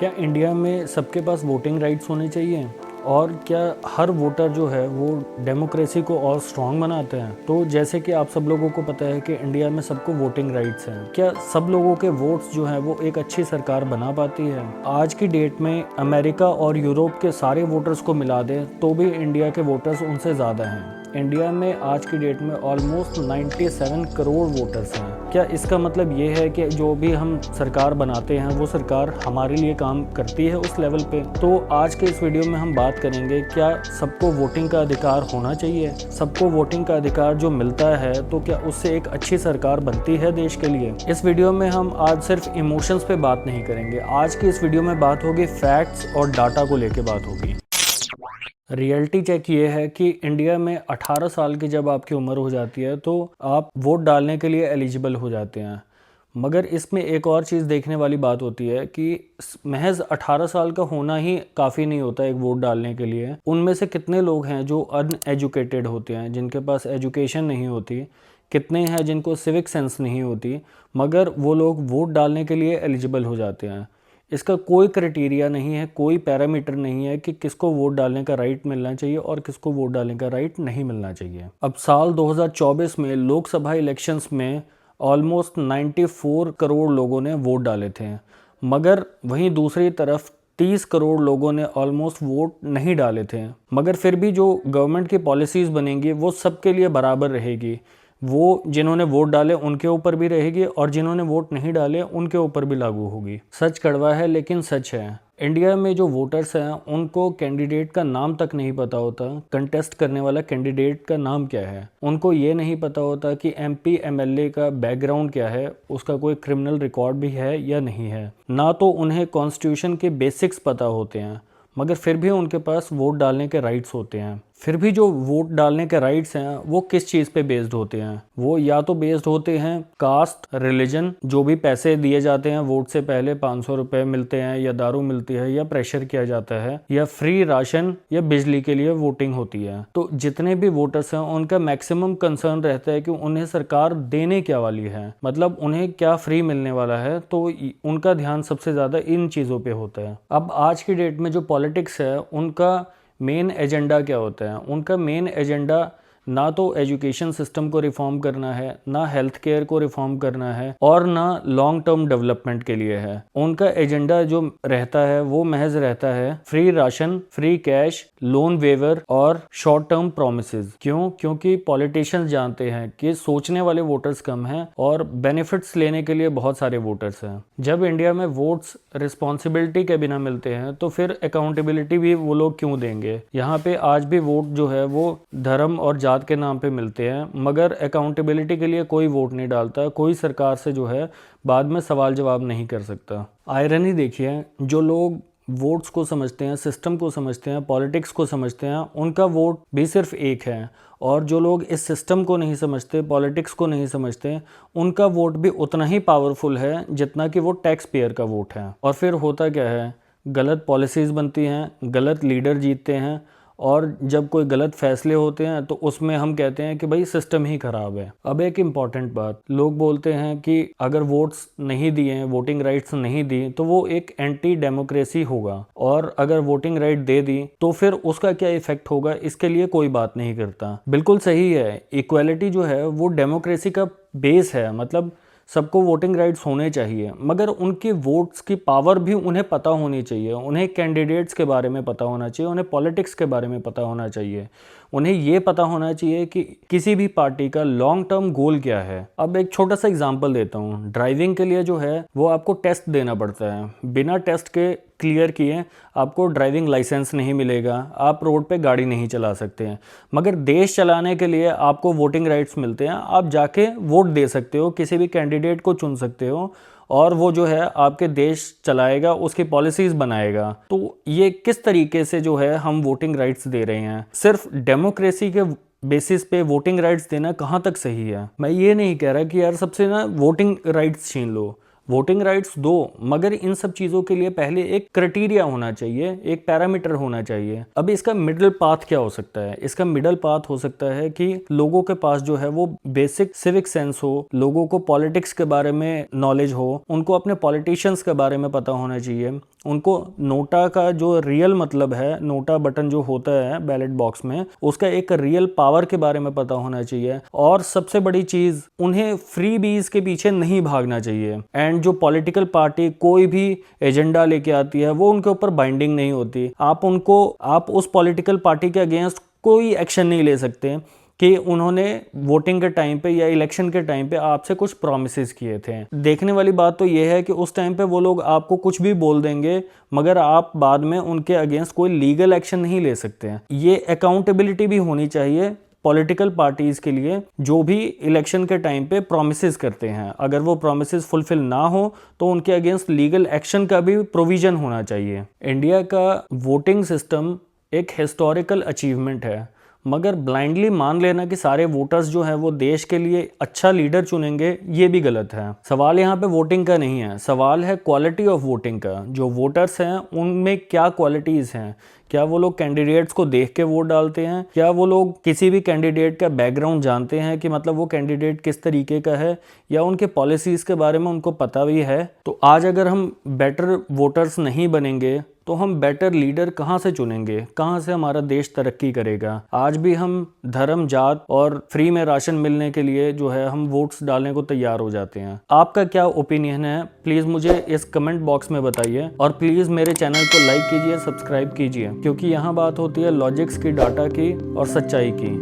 क्या इंडिया में सबके पास वोटिंग राइट्स होने चाहिए? और क्या हर वोटर जो है वो डेमोक्रेसी को और स्ट्रॉन्ग बनाते हैं? तो जैसे कि आप सब लोगों को पता है कि इंडिया में सबको वोटिंग राइट्स हैं। क्या सब लोगों के वोट्स जो हैं वो एक अच्छी सरकार बना पाती है? आज की डेट में अमेरिका और यूरोप के सारे वोटर्स को मिला दें तो भी इंडिया के वोटर्स उनसे ज़्यादा हैं। इंडिया में आज की डेट में ऑलमोस्ट 97 करोड़ वोटर्स हैं। क्या इसका मतलब ये है कि जो भी हम सरकार बनाते हैं वो सरकार हमारे लिए काम करती है उस लेवल पे? तो आज के इस वीडियो में हम बात करेंगे, क्या सबको वोटिंग का अधिकार होना चाहिए? सबको वोटिंग का अधिकार जो मिलता है तो क्या उससे एक अच्छी सरकार बनती है देश के लिए? इस वीडियो में हम आज सिर्फ इमोशंस पे बात नहीं करेंगे। आज की इस वीडियो में बात होगी फैक्ट्स और डाटा को लेके बात होगी। रियलिटी चेक ये है कि इंडिया में 18 साल की जब आपकी उम्र हो जाती है तो आप वोट डालने के लिए एलिजिबल हो जाते हैं। मगर इसमें एक और चीज़ देखने वाली बात होती है कि महज 18 साल का होना ही काफ़ी नहीं होता एक वोट डालने के लिए। उनमें से कितने लोग हैं जो अनएजुकेटेड होते हैं, जिनके पास एजुकेशन नहीं होती, कितने हैं जिनको सिविक सेंस नहीं होती, मगर वो लोग वोट डालने के लिए एलिजिबल हो जाते हैं। इसका कोई क्राइटेरिया नहीं है, कोई पैरामीटर नहीं है कि किसको वोट डालने का राइट मिलना चाहिए और किसको वोट डालने का राइट नहीं मिलना चाहिए। अब साल 2024 में लोकसभा इलेक्शंस में ऑलमोस्ट 94 करोड़ लोगों ने वोट डाले थे, मगर वहीं दूसरी तरफ 30 करोड़ लोगों ने ऑलमोस्ट वोट नहीं डाले थे। मगर फिर भी जो गवर्नमेंट की पॉलिसीज़ बनेंगी वो सबके लिए बराबर रहेगी। वो जिन्होंने वोट डाले उनके ऊपर भी रहेगी और जिन्होंने वोट नहीं डाले उनके ऊपर भी लागू होगी। सच कड़वा है लेकिन सच है। इंडिया में जो वोटर्स हैं उनको कैंडिडेट का नाम तक नहीं पता होता, कंटेस्ट करने वाला कैंडिडेट का नाम क्या है। उनको ये नहीं पता होता कि एमपी एमएलए का बैकग्राउंड क्या है, उसका कोई क्रिमिनल रिकॉर्ड भी है या नहीं है। ना तो उन्हें कॉन्स्टिट्यूशन के बेसिक्स पता होते हैं, मगर फिर भी उनके पास वोट डालने के राइट्स होते हैं। फिर भी जो वोट डालने के राइट्स हैं वो किस चीज़ पे बेस्ड होते हैं? वो या तो बेस्ड होते हैं कास्ट, रिलीजन, जो भी पैसे दिए जाते हैं वोट से पहले 500 रुपये मिलते हैं या दारू मिलती है या प्रेशर किया जाता है या फ्री राशन या बिजली के लिए वोटिंग होती है। तो जितने भी वोटर्स हैं उनका मैक्सिमम कंसर्न रहता है कि उन्हें सरकार देने क्या वाली है, मतलब उन्हें क्या फ्री मिलने वाला है। तो उनका ध्यान सबसे ज़्यादा इन चीज़ों पर होता है। अब आज की डेट में जो पॉलिटिक्स है उनका मेन एजेंडा क्या होता है? उनका मेन एजेंडा ना तो एजुकेशन सिस्टम को रिफॉर्म करना है, ना हेल्थ केयर को रिफॉर्म करना है और ना लॉन्ग टर्म डेवलपमेंट के लिए है। उनका एजेंडा जो रहता है वो महज रहता है free ration, free cash, loan waiver और शॉर्ट टर्म प्रोमिसेस। क्यों? क्योंकि पॉलिटिशियंस जानते हैं कि सोचने वाले वोटर्स कम हैं और बेनिफिट्स लेने के लिए बहुत सारे वोटर्स हैं। जब इंडिया में वोट्स रिस्पॉन्सिबिलिटी के बिना मिलते हैं तो फिर अकाउंटेबिलिटी भी वो लोग क्यों देंगे? यहाँ पे आज भी वोट जो है वो धर्म और जात के नाम पे मिलते हैं, मगर अकाउंटेबिलिटी के लिए कोई वोट नहीं डालता। कोई सरकार से जो है बाद में सवाल जवाब नहीं कर सकता। आयरनी देखिए, जो लोग वोट्स को समझते हैं, सिस्टम को समझते हैं, पॉलिटिक्स को समझते हैं, उनका वोट भी सिर्फ एक है। और जो लोग इस सिस्टम को नहीं समझते, पॉलिटिक्स को नहीं समझते, उनका वोट भी उतना ही पावरफुल है जितना कि वो टैक्स पेयर का वोट है। और फिर होता क्या है? गलत पॉलिसीज़ बनती हैं, गलत लीडर जीतते हैं और जब कोई गलत फैसले होते हैं तो उसमें हम कहते हैं कि भाई सिस्टम ही खराब है। अब एक इम्पॉर्टेंट बात, लोग बोलते हैं कि अगर वोट्स नहीं दिए, वोटिंग राइट्स नहीं दी तो वो एक एंटी डेमोक्रेसी होगा, और अगर वोटिंग राइट दे दी तो फिर उसका क्या इफेक्ट होगा, इसके लिए कोई बात नहीं करता। बिल्कुल सही है, इक्वालिटी जो है वो डेमोक्रेसी का बेस है, मतलब सबको वोटिंग राइट्स होने चाहिए, मगर उनके वोट्स की पावर भी उन्हें पता होनी चाहिए। उन्हें कैंडिडेट्स के बारे में पता होना चाहिए, उन्हें पॉलिटिक्स के बारे में पता होना चाहिए, उन्हें ये पता होना चाहिए कि किसी भी पार्टी का लॉन्ग टर्म गोल क्या है। अब एक छोटा सा एग्जांपल देता हूँ। ड्राइविंग के लिए जो है वो आपको टेस्ट देना पड़ता है। बिना टेस्ट के क्लियर किए आपको ड्राइविंग लाइसेंस नहीं मिलेगा, आप रोड पे गाड़ी नहीं चला सकते हैं। मगर देश चलाने के लिए आपको वोटिंग राइट्स मिलते हैं, आप जाके वोट दे सकते हो, किसी भी कैंडिडेट को चुन सकते हो और वो जो है आपके देश चलाएगा, उसकी पॉलिसीज़ बनाएगा। तो ये किस तरीके से जो है हम वोटिंग राइट्स दे रहे हैं? सिर्फ डेमोक्रेसी के बेसिस पे वोटिंग राइट्स देना कहाँ तक सही है? मैं ये नहीं कह रहा कि यार सबसे ना वोटिंग राइट्स छीन लो, वोटिंग राइट्स दो, मगर इन सब चीज़ों के लिए पहले एक क्राइटेरिया होना चाहिए, एक पैरामीटर होना चाहिए। अब इसका मिडिल पाथ क्या हो सकता है? इसका मिडिल पाथ हो सकता है कि लोगों के पास जो है वो बेसिक सिविक सेंस हो, लोगों को पॉलिटिक्स के बारे में नॉलेज हो, उनको अपने पॉलिटिशियंस के बारे में पता होना चाहिए, उनको नोटा का जो रियल मतलब है, नोटा बटन जो होता है बैलेट बॉक्स में, उसका एक रियल पावर के बारे में पता होना चाहिए। और सबसे बड़ी चीज़, उन्हें फ्री बीज के पीछे नहीं भागना चाहिए। एंड जो पॉलिटिकल पार्टी कोई भी एजेंडा लेके आती है वो उनके ऊपर बाइंडिंग नहीं होती। आप उस पॉलिटिकल पार्टी के अगेंस्ट कोई एक्शन नहीं ले सकते कि उन्होंने वोटिंग के टाइम पे या इलेक्शन के टाइम पे आपसे कुछ प्रॉमिसेस किए थे। देखने वाली बात तो ये है कि उस टाइम पे वो लोग आपको कुछ भी बोल देंगे, मगर आप बाद में उनके अगेंस्ट कोई लीगल एक्शन नहीं ले सकते हैं। ये अकाउंटेबिलिटी भी होनी चाहिए पॉलिटिकल पार्टीज के लिए, जो भी इलेक्शन के टाइम पे प्रॉमिसेस करते हैं, अगर वो प्रॉमिसेस फुलफिल ना हो तो उनके अगेंस्ट लीगल एक्शन का भी प्रोविजन होना चाहिए। इंडिया का वोटिंग सिस्टम एक हिस्टोरिकल अचीवमेंट है, मगर ब्लाइंडली मान लेना कि सारे वोटर्स जो है वो देश के लिए अच्छा लीडर चुनेंगे, ये भी गलत है। सवाल यहाँ पे वोटिंग का नहीं है, सवाल है क्वालिटी ऑफ वोटिंग का। जो वोटर्स हैं उनमें क्या क्वालिटीज़ हैं? क्या वो लोग कैंडिडेट्स को देख के वोट डालते हैं? क्या वो लोग किसी भी कैंडिडेट का बैकग्राउंड जानते हैं कि मतलब वो कैंडिडेट किस तरीके का है, या उनके पॉलिसीज़ के बारे में उनको पता भी है? तो आज अगर हम बेटर वोटर्स नहीं बनेंगे तो हम बेटर लीडर कहाँ से चुनेंगे? कहाँ से हमारा देश तरक्की करेगा? आज भी हम धर्म, जात और फ्री में राशन मिलने के लिए जो है हम वोट्स डालने को तैयार हो जाते हैं। आपका क्या ओपिनियन है? प्लीज़ मुझे इस कमेंट बॉक्स में बताइए, और प्लीज़ मेरे चैनल को लाइक कीजिए, सब्सक्राइब कीजिए, क्योंकि यहाँ बात होती है लॉजिक्स की, डाटा की और सच्चाई की।